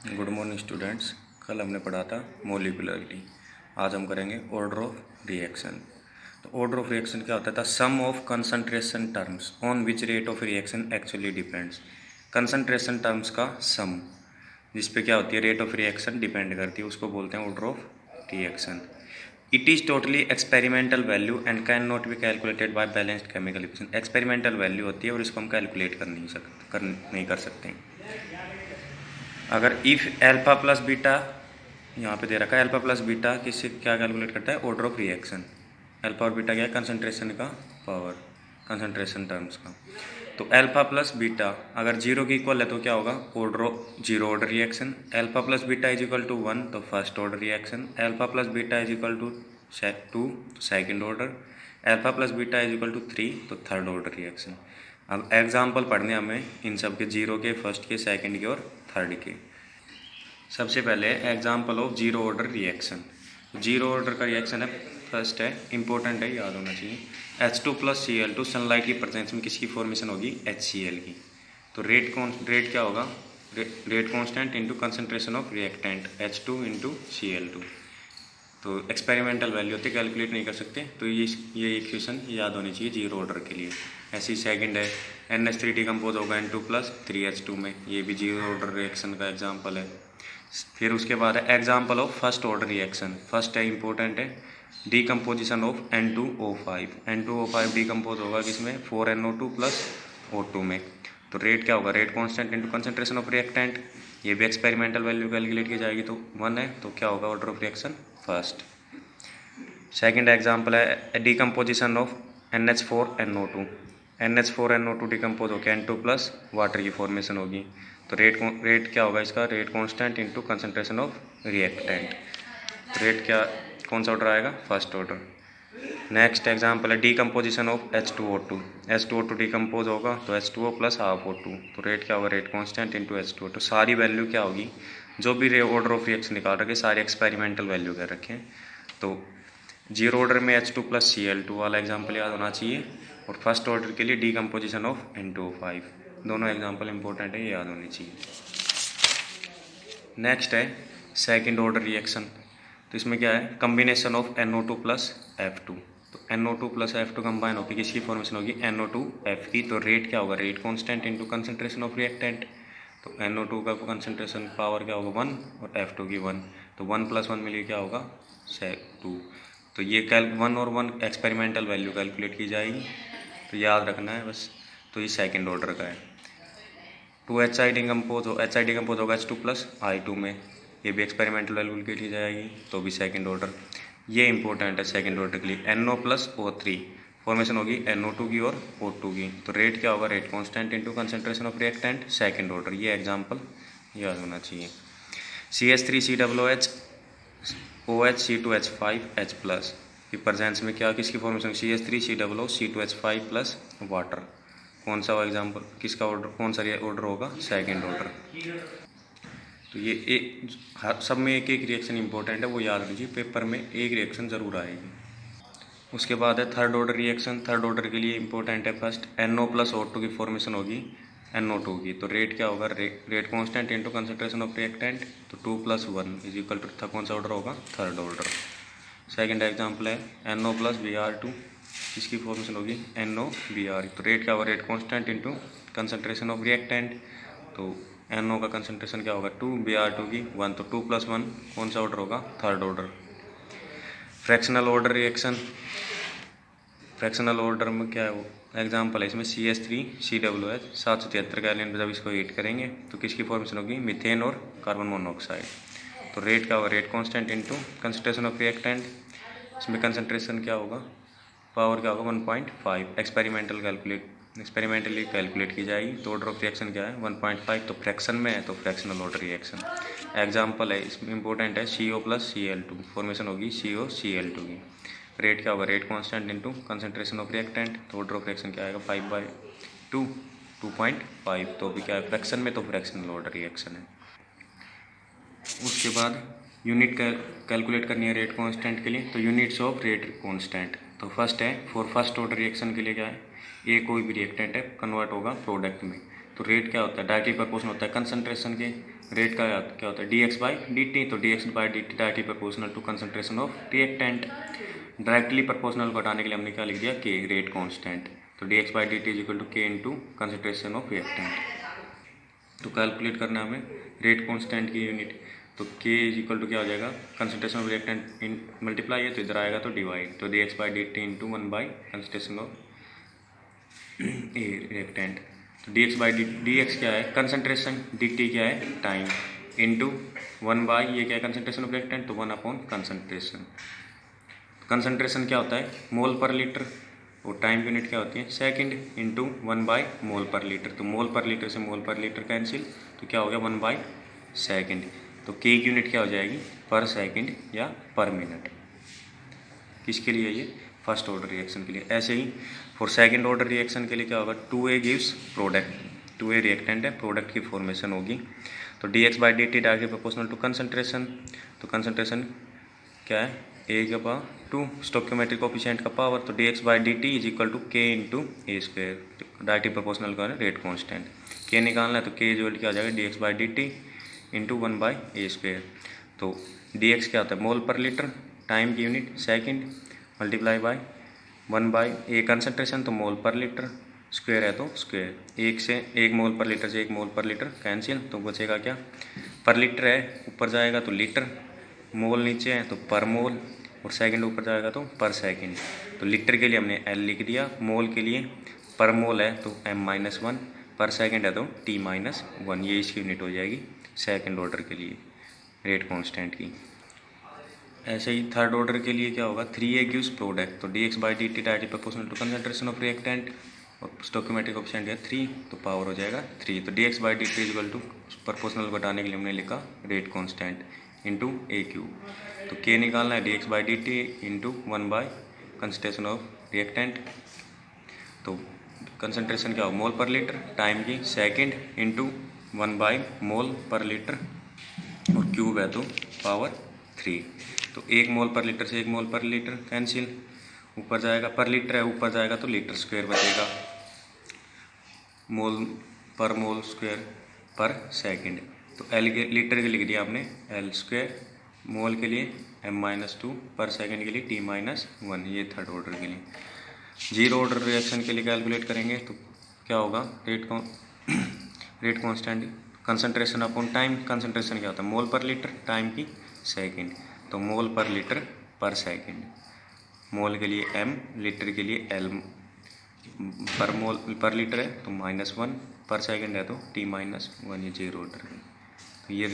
Good morning students. कल हमने पढ़ा था मोलिकुलरिटी। आज हम करेंगे ऑर्डर ऑफ रिएक्शन। तो ऑर्डर ऑफ रिएक्शन क्या होता था? Sum of concentration terms on which rate of reaction actually depends. Concentration terms का सम जिस पे क्या होती है रेट ऑफ रिएक्शन डिपेंड करती है, उसको बोलते हैं order of reaction. It is totally experimental value and can not be calculated by balanced chemical equation. Experimental value होती है और इसको हम कैलकुलेट नहीं कर सकते। अगर इफ़ एल्फा प्लस बीटा, यहाँ पे दे रखा है एल्फा प्लस बीटा, किससे क्या कैलकुलेट करता है? Order of reaction. एल्फा और बीटा क्या है? कंसंट्रेशन का पावर, कंसंट्रेशन टर्म्स का। तो एल्फा प्लस बीटा अगर जीरो की इक्वल है तो क्या होगा? Order of zero order reaction. Alpha plus beta is equal to 1 तो first order reaction. Alpha plus beta is equal to 2 second order. Alpha plus beta is equal to 3 तो third order reaction. अब example पढ़ने हमें इन सब के, zero के, first के, second के और थर्ड के। सबसे पहले example of zero order reaction. Zero order का रिएक्शन है, फर्स्ट है, इंपॉर्टेंट है, याद होना चाहिए। H2 प्लस Cl2 सनलाइट की प्रेजेंस में किसकी फॉर्मेशन होगी? HCl की। तो रेट क्या होगा? Rate constant into concentration of reactant H2 into Cl2। तो एक्सपेरिमेंटल वैल्यू होती है, कैलकुलेट नहीं कर सकते। तो ये इक्वेशन याद होनी चाहिए जीरो ऑर्डर के लिए। ऐसी सेकंड है, NH3 डिकम्पोज होगा N2 प्लस 3H2 में, ये भी जीरो ऑर्डर रिएक्शन का एग्जाम्पल है। फिर उसके बाद है example of first order reaction. First है, इंपॉर्टेंट है, decomposition of N2O5। N2O5 decompose होगा किसमें? 4NO2 प्लस O2 में। तो रेट क्या होगा? Rate constant into concentration of reactant. ये भी एक्सपेरिमेंटल वैल्यू कैलकुलेट की जाएगी, तो 1 है, तो क्या होगा order of reaction? First. Second example है decomposition of NH4NO2। NH4NO2 decompose होकर N2 प्लस वाटर की फॉर्मेशन होगी। तो रेट क्या होगा इसका? Rate constant into concentration of reactant. तो रेट क्या, कौन सा ऑर्डर आएगा? First order. नेक्स्ट एग्जाम्पल है decomposition of H2O2। H2O2 decompose होगा तो H2O प्लस हाफ O2। तो रेट क्या होगा? Rate constant into H2O2। सारी वैल्यू क्या होगी? जो भी ऑर्डर ऑफ रिएक्शन निकाल रखे सारे एक्सपेरिमेंटल वैल्यू कर रखे हैं। तो जीरो ऑर्डर में H2 प्लस Cl2 वाला एग्जाम्पल याद होना चाहिए, और फर्स्ट ऑर्डर के लिए डीकम्पोजिशन ऑफ N2O5। दोनों एग्जाम्पल इंपॉर्टेंट है, ये याद होनी चाहिए। नेक्स्ट है सेकेंड ऑर्डर रिएक्शन। तो इसमें क्या है? Combination of NO2 plus F2। तो NO2 प्लस F2 कंबाइन होकर किसकी फॉर्मेशन होगी? NO2F की। तो रेट क्या होगा? Rate constant into concentration of reactant. तो NO2 का कंसंट्रेशन पावर क्या होगा? 1 और F2 की 1। तो 1 प्लस 1 मिलिए क्या होगा? 2। तो ये 1 और 1 एक्सपेरिमेंटल वैल्यू कैलकुलेट की जाएगी, तो याद रखना है बस। तो ये सेकेंड ऑर्डर का है। एच आई डिकम्पोज होगा H2 प्लस I2 में, ये भी एक्सपेरिमेंटल वैल्यू की जाएगी, तो भी सेकंड ऑर्डर। ये इंपॉर्टेंट है सेकंड ऑर्डर के लिए। NO प्लस O3 फॉर्मेशन होगी NO2 की और O2 की। तो रेट क्या होगा? Rate constant into concentration of reactant, second order. ये एग्जांपल याद होना चाहिए। CH3COOH OH C2H5H प्लस की प्रेजेंस में क्या, किसकी formation? CH3COO C2H5 plus water. कौन सा एग्जाम्पल, किसका ऑर्डर, कौन सा ऑर्डर होगा? Second order. तो ये एक सब में एक एक रिएक्शन इंपॉर्टेंट है, वो याद लीजिए, पेपर में एक रिएक्शन ज़रूर आएगी। उसके बाद है third order reaction. Third order के लिए इंपॉर्टेंट है, फर्स्ट NO प्लस O2 की फॉर्मेशन होगी NO2 की। तो रेट क्या होगा? Rate constant into concentration of reactant. तो 2 प्लस 1 इज इक्वल टू, था कौन सा ऑर्डर होगा? Third order. सेकेंड एग्जाम्पल है NO प्लस Br2, इसकी फॉर्मेशन होगी NOBr। तो रेट क्या होगा? Rate constant into concentration of reactant. तो NO का कंसंट्रेशन क्या होगा? 2, Br2 की 1। तो 2 प्लस 1 कौन सा ऑर्डर होगा? Third order. Fractional order reaction. Fractional order में क्या है? वो एग्जाम्पल है इसमें CH3COOH 773 गैलन, जब इसको हीट करेंगे तो किसकी फॉर्मेशन होगी? मीथेन और कार्बन मोनोऑक्साइड। तो रेट क्या होगा? Rate constant into concentration of reactant. इसमें कंसंट्रेशन क्या होगा? पावर क्या होगा? 1.5। एक्सपेरिमेंटली कैलकुलेट की जाएगी। तो ऑर्डर ऑफ रिएक्शन क्या है? 1.5। तो फ्रैक्शन में है तो फ्रैक्शनल ऑर्डर रिएक्शन। एग्जाम्पल है इसमें इंपॉर्टेंट है CO प्लस Cl2 फॉर्मेशन होगी COCl2 की। रेट क्या होगा? Rate constant into concentration of reactant. तो ऑर्डर ऑफ रिएक्शन क्या आएगा? 5/2, 2.5। तो भी क्या है? फ्रैक्शन में, तो फ्रैक्शनल ऑर्डर रिएक्शन है। उसके बाद यूनिट कैलकुलेट करनी है रेट कांस्टेंट के लिए। तो यूनिट्स ऑफ रेट कांस्टेंट, तो फर्स्ट है फॉर फर्स्ट ऑर्डर रिएक्शन के लिए क्या है? ये कोई भी रिएक्टेंट है, कन्वर्ट होगा प्रोडक्ट में। तो रेट क्या होता है? डायरेक्टली प्रोपोर्शनल होता है कंसंट्रेशन के। रेट का क्या होता है dx बाई डी टी, तो dx by D T directly proportional to concentration of reactant. Directly proportional को हटाने के लिए हमने क्या लिख दिया, के रेट कांस्टेंट, तो dx by D T is equal to K into concentration of reactant. तो कैलकुलेट करना है हमें रेट कांस्टेंट की यूनिट, तो k इज इक्वल टू क्या हो जाएगा, कंसंट्रेशन ऑफ रिएक्टेंट इन मल्टीप्लाई है तो इधर आएगा तो डिवाइड, तो dx by D T into 1 by concentration of reactant. तो dx बाई डी एक्स क्या है कंसंट्रेशन, dt क्या है टाइम, इंटू 1 बाई ये क्या है कंसंट्रेशन ऑफ रिएक्टेंट, तो 1 अपॉन कंसंट्रेशन। कंसंट्रेशन क्या होता है मोल पर लीटर, और टाइम यूनिट क्या होती है second, into 1 by mole per litre, तो मोल पर लीटर से मोल पर लीटर कैंसिल, तो क्या हो गया 1 बाई सेकेंड। तो के की यूनिट क्या हो जाएगी पर सेकेंड या पर मिनट, किसके लिए ये फर्स्ट ऑर्डर रिएक्शन के लिए। ऐसे ही फॉर सेकंड ऑर्डर रिएक्शन के लिए क्या होगा 2A gives product, 2A reactant है, प्रोडक्ट की फॉर्मेशन होगी, तो dx by D T directly proportional to concentration, तो कंसंट्रेशन क्या है ए के पावर 2 स्टोइकियोमेट्रिक कोएफिशिएंट का पावर, तो dx by D T is equal to K into A square, directly proportional का रेट कांस्टेंट, के निकालना है तो के इज क्या हो जाएगा dx by D T into 1 by A square. तो dx क्या होता है मोल पर लीटर, टाइम की unit second, multiply by 1 by A concentration, तो मोल पर लीटर, स्क्वायर है तो स्क्वायर, एक से एक मोल पर लीटर से एक मोल पर लीटर कैंसिल, तो बचेगा क्या पर लीटर है ऊपर जाएगा तो लीटर, मोल नीचे है तो पर मोल, और सेकंड ऊपर जाएगा तो पर सेकंड। तो लीटर के लिए हमने एल लिख दिया, मोल के लिए पर मोल है तो m-1, पर सेकंड है तो t-1, ये इसकी यूनिट हो जाएगी सेकंड ऑर्डर के लिए रेट कांस्टेंट की। ऐसे ही थर्ड ऑर्डर के लिए क्या होगा 3A गिव्स प्रोडक्ट, तो dx by D T directly proportional to concentration of reactant, और स्टोइकियोमेट्रिक कोएफिशिएंट है 3, तो पावर हो जाएगा 3, तो dx by D T equal to proportional घटाने के लिए हमने लिखा rate constant into A cube, तो k निकालना है dx by D T into 1 by concentration of reactant, तो कंसंट्रेशन क्या हो मोल पर लीटर, टाइम की second, into 1 by mole per litre, और क्यूब है तो पावर 3, तो एक मोल पर लीटर से एक मोल पर लीटर कैंसिल, ऊपर जाएगा पर लीटर है ऊपर जाएगा तो लीटर स्क्वायर बचेगा, मोल पर मोल स्क्वायर पर सेकंड, तो एल के लीटर के लिख दिया आपने एल स्क्वायर, मोल के लिए m-2, पर सेकंड के लिए t-1, ये थर्ड ऑर्डर के लिए। जीरो ऑर्डर रिएक्शन के लिए कैलकुलेट करेंगे तो क्या होगा rate constant concentration upon time, concentration क्या होता है मोल पर लीटर, टाइम की सेकंड, तो मोल पर लीटर पर सेकंड, मोल के लिए m, लीटर के लिए l, पर मोल पर लीटर है तो -1, पर सेकंड है तो t-1, ये जीरो ऑर्डर है, तो ये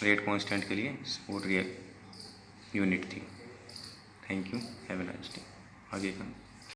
रेट कांस्टेंट के लिए और यूनिट थी। Thank you, have a nice day. आगे का